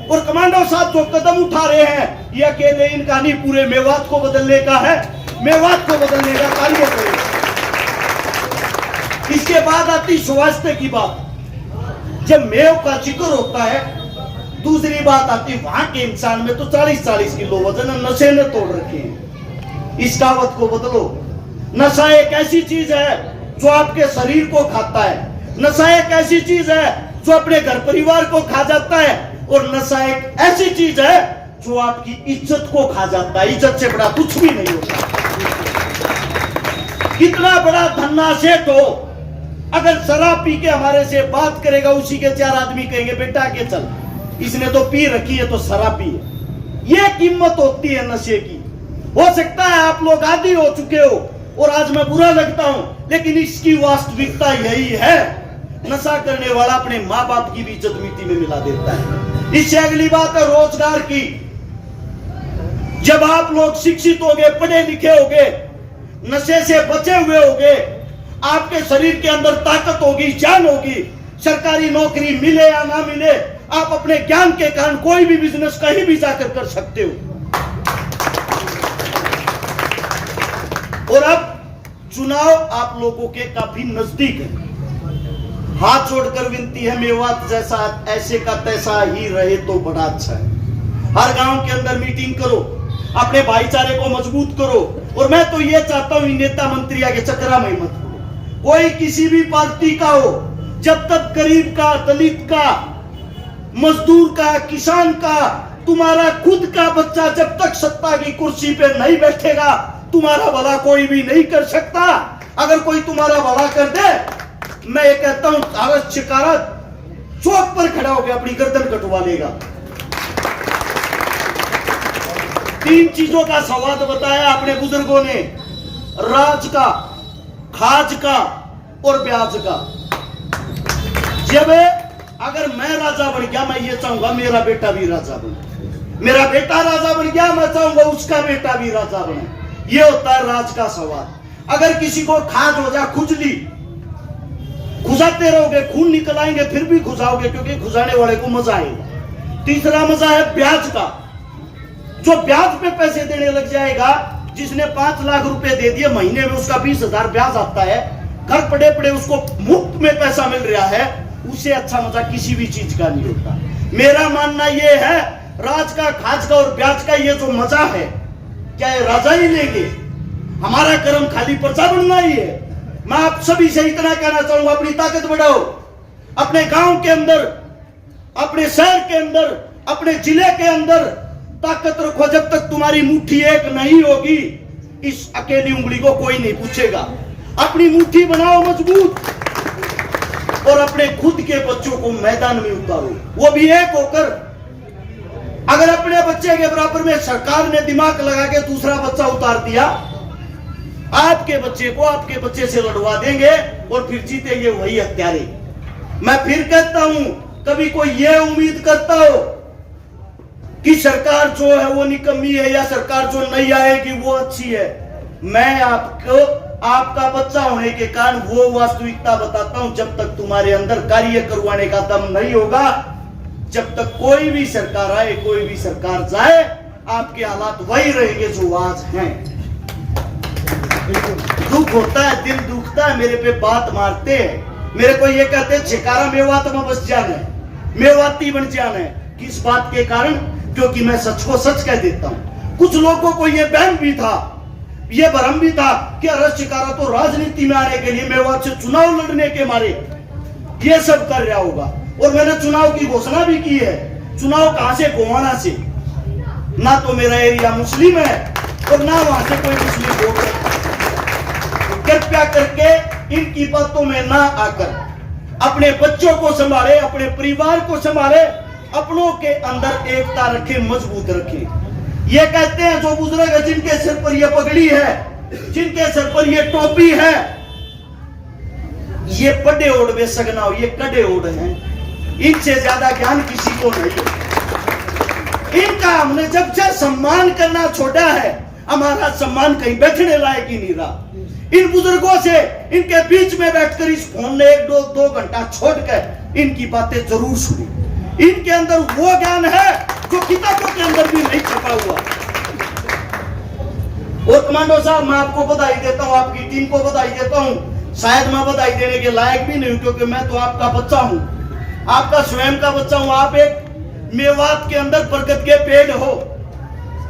और कमांडो साहब जो कदम उठा रहे हैं, ये अकेले इनका नहीं, पूरे मेवात को बदलने का है, मेवात को बदलने का कार्य करेगा। इसके बाद आती स्वास्थ्य की बात। जब मेव का जिक्र होता है, दूसरी बात आती वहां के इंसान में तो 40-40 किलो वजन नशे ने तोड़ रखे हैं। इस कहावत को बदलो। नशा एक ऐसी चीज है जो आपके शरीर को खाता है। नशा एक ऐसी चीज है जो अपने घर परिवार को खा जाता है। और नशा एक ऐसी चीज है जो आपकी इज्जत को खा जाता है। इज्जत से बड़ा कुछ भी नहीं होता। कितना बड़ा धन्ना सेठ हो, अगर शराब पी के हमारे से बात करेगा, उसी के 4 आदमी कहेंगे बेटा के चल, इसने तो पी रखी है तो शराबी है। ये कीमत होती है नशे की। हो सकता है आप लोग आदी हो चुके हो और आज मैं बुरा लगता हूं, लेकिन इसकी वास्तविकता यही है। नशा करने वाला अपने माँ बाप की भी इज्जत मिट्टी में मिला देता है। इससे अगली बात है रोजगार की। जब आप लोग शिक्षित होंगे, पढ़े लिखे होंगे, नशे से बचे हुए होंगे, आपके शरीर के अंदर ताकत होगी, जान होगी, सरकारी नौकरी मिले या ना मिले, आप अपने ज्ञान के कारण कोई भी बिजनेस कहीं भी जाकर कर सकते हो। और अब चुनाव आप लोगों के काफी नजदीक है। हाथ जोड़कर विनती है, मेवात जैसा ऐसे का तैसा ही रहे तो बड़ा अच्छा है। हर गांव के अंदर मीटिंग करो, अपने भाईचारे को मजबूत करो। और मैं तो ये चाहता हूं नेता मंत्रिया के चक्रा में मत करो। कोई किसी भी पार्टी का हो, जब तक गरीब का, दलित का, मजदूर का, किसान का, तुम्हारा खुद का बच्चा जब तक सत्ता की कुर्सी पे नहीं बैठेगा, तुम्हारा भला कोई भी नहीं कर सकता। अगर कोई तुम्हारा भला कर दे, मैं ये कहता हूं भारत शिकारत चौक पर खड़ा होकर अपनी गर्दन कटवा लेगा। 3 चीजों का संवाद बताया अपने बुजुर्गों ने, राज का, खाज का और ब्याज का। जब अगर मैं राजा बन गया, मैं ये चाहूंगा मेरा बेटा भी राजा बने। मेरा बेटा राजा बन गया, मैं चाहूंगा उसका बेटा भी राजा बने। ये होता है राज का सवाल। अगर किसी को खाज हो जाए, खुजली, खुजाते रहोगे, खून निकल आएंगे, फिर भी खुजाओगे, क्योंकि खुजाने वाले को मजा आएगा। तीसरा मजा है ब्याज का। जो ब्याज पे पैसे देने लग जाएगा, जिसने 5 लाख रुपए दे दिए, महीने में उसका 20,000 ब्याज आता है, घर पड़े पड़े उसको मुफ्त में पैसा मिल रहा है, उससे अच्छा मजा किसी भी चीज का नहीं होता। मेरा मानना यह है, राज का, खाज का और ब्याज का ये जो मजा है, क्या ये राजा ही लेंगे? हमारा कर्म खाली प्रजा बनना ही है। मैं आप सभी से इतना कहना चाहूंगा, अपनी ताकत बढ़ाओ। अपने गांव के अंदर, अपने शहर के अंदर, अपने जिले के अंदर ताकत रखो। जब तक तुम्हारी मुट्ठी एक नहीं होगी, इस अकेली उंगली को कोई नहीं पूछेगा। अपनी मुट्ठी बनाओ मजबूत और अपने खुद के बच्चों को मैदान में उतारो, वो भी एक होकर। अगर अपने बच्चे के बराबर में सरकार ने दिमाग लगा के दूसरा बच्चा उतार दिया, आपके बच्चे को आपके बच्चे से लड़वा देंगे और फिर जीतेंगे वही हत्यारे। मैं फिर कहता हूं, कभी कोई ये उम्मीद करता हो कि सरकार जो है वो निकम्मी है या सरकार जो नहीं आएगी वो अच्छी है, मैं आपको आपका बच्चा होने के कारण वो वास्तविकता बताता हूं। जब तक तुम्हारे अंदर कार्य करवाने का दम नहीं होगा, जब तक कोई भी सरकार आए, कोई भी सरकार जाए, आपके हालात वही रहेंगे जो आज हैं। दुख होता है, दिल दुखता है, मेरे पे बात मारते हैं, मेरे को ये कहते हैं छिकारा मेवात में बस जाना है, मेवाती बन जाना है। किस बात के कारण? क्योंकि मैं सच को सच कह देता हूं। कुछ लोगों को ये वहम भी था, ये भ्रम भी था कि अरस शिकारा तो राजनीति में आने के लिए, मेवात से चुनाव लड़ने के मारे ये सब कर रहा होगा। और मैंने चुनाव की घोषणा भी की है। चुनाव कहां से? गोवाना से। ना तो मेरा एरिया मुस्लिम है और ना वहां से कोई मुस्लिम वोट है। कृपया करके इनकी बातों में ना आकर अपने बच्चों को संभाले, अपने परिवार को संभाले, अपनों के अंदर एकता रखे, मजबूत रखे। ये कहते हैं जो बुजुर्ग है, जिनके सिर पर ये पगड़ी है, जिनके सिर पर ये टोपी है, ये पढ़े ओढ़ वे सगना हो, ये कड़े ओढ़ हैं। इनसे ज्यादा ज्ञान किसी को नहीं। इनका हमने जब से सम्मान करना छोड़ा है, हमारा सम्मान कहीं बैठने लायक ही नहीं रहा। इन बुजुर्गों से, इनके बीच में बैठकर इस फोन ने 1-2 घंटा छोड़कर इनकी बातें जरूर सुनी। इनके अंदर वो ज्ञान है जो किताबों के अंदर भी नहीं छपा हुआ। और कमांडो साहब, मैं आपको बधाई देता हूं, आपकी टीम को बधाई देता हूं। शायद मैं बधाई देने के लायक भी नहीं हूं, क्योंकि मैं तो आपका बच्चा हूं, आपका स्वयं का बच्चा हूं। आप एक मेवात के अंदर बरगद के पेड़ हो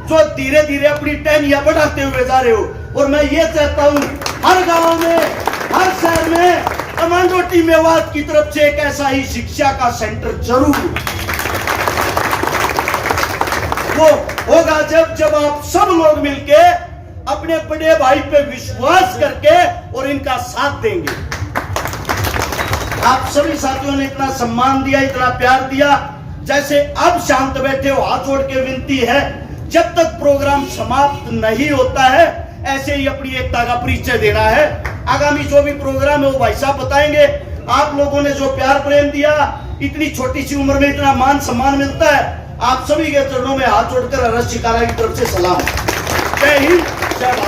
जो धीरे धीरे अपनी टहनियां बढ़ाते हुए जा रहे हो। और मैं ये चाहता हूं हर गांव में, हर शहर में कमांडो टीम मेवात की तरफ से एक ऐसा ही शिक्षा का सेंटर जरूर वो होगा, जब आप सब लोग मिलके अपने बड़े भाई पे विश्वास करके और इनका साथ देंगे। आप सभी साथियों ने इतना सम्मान दिया, इतना प्यार दिया, जैसे अब शांत बैठे हो, हाथ जोड़ के विनती है, जब तक प्रोग्राम समाप्त नहीं होता है ऐसे ही अपनी एकता का परिचय देना है। आगामी जो भी प्रोग्राम है वो भाई साहब बताएंगे। आप लोगों ने जो प्यार प्रेम दिया, इतनी छोटी सी उम्र में इतना मान सम्मान मिलता है, आप सभी के चरणों में हाथ जोड़कर अरस शिकारा की तरफ से सलाम। जय हिंद, जय भारत।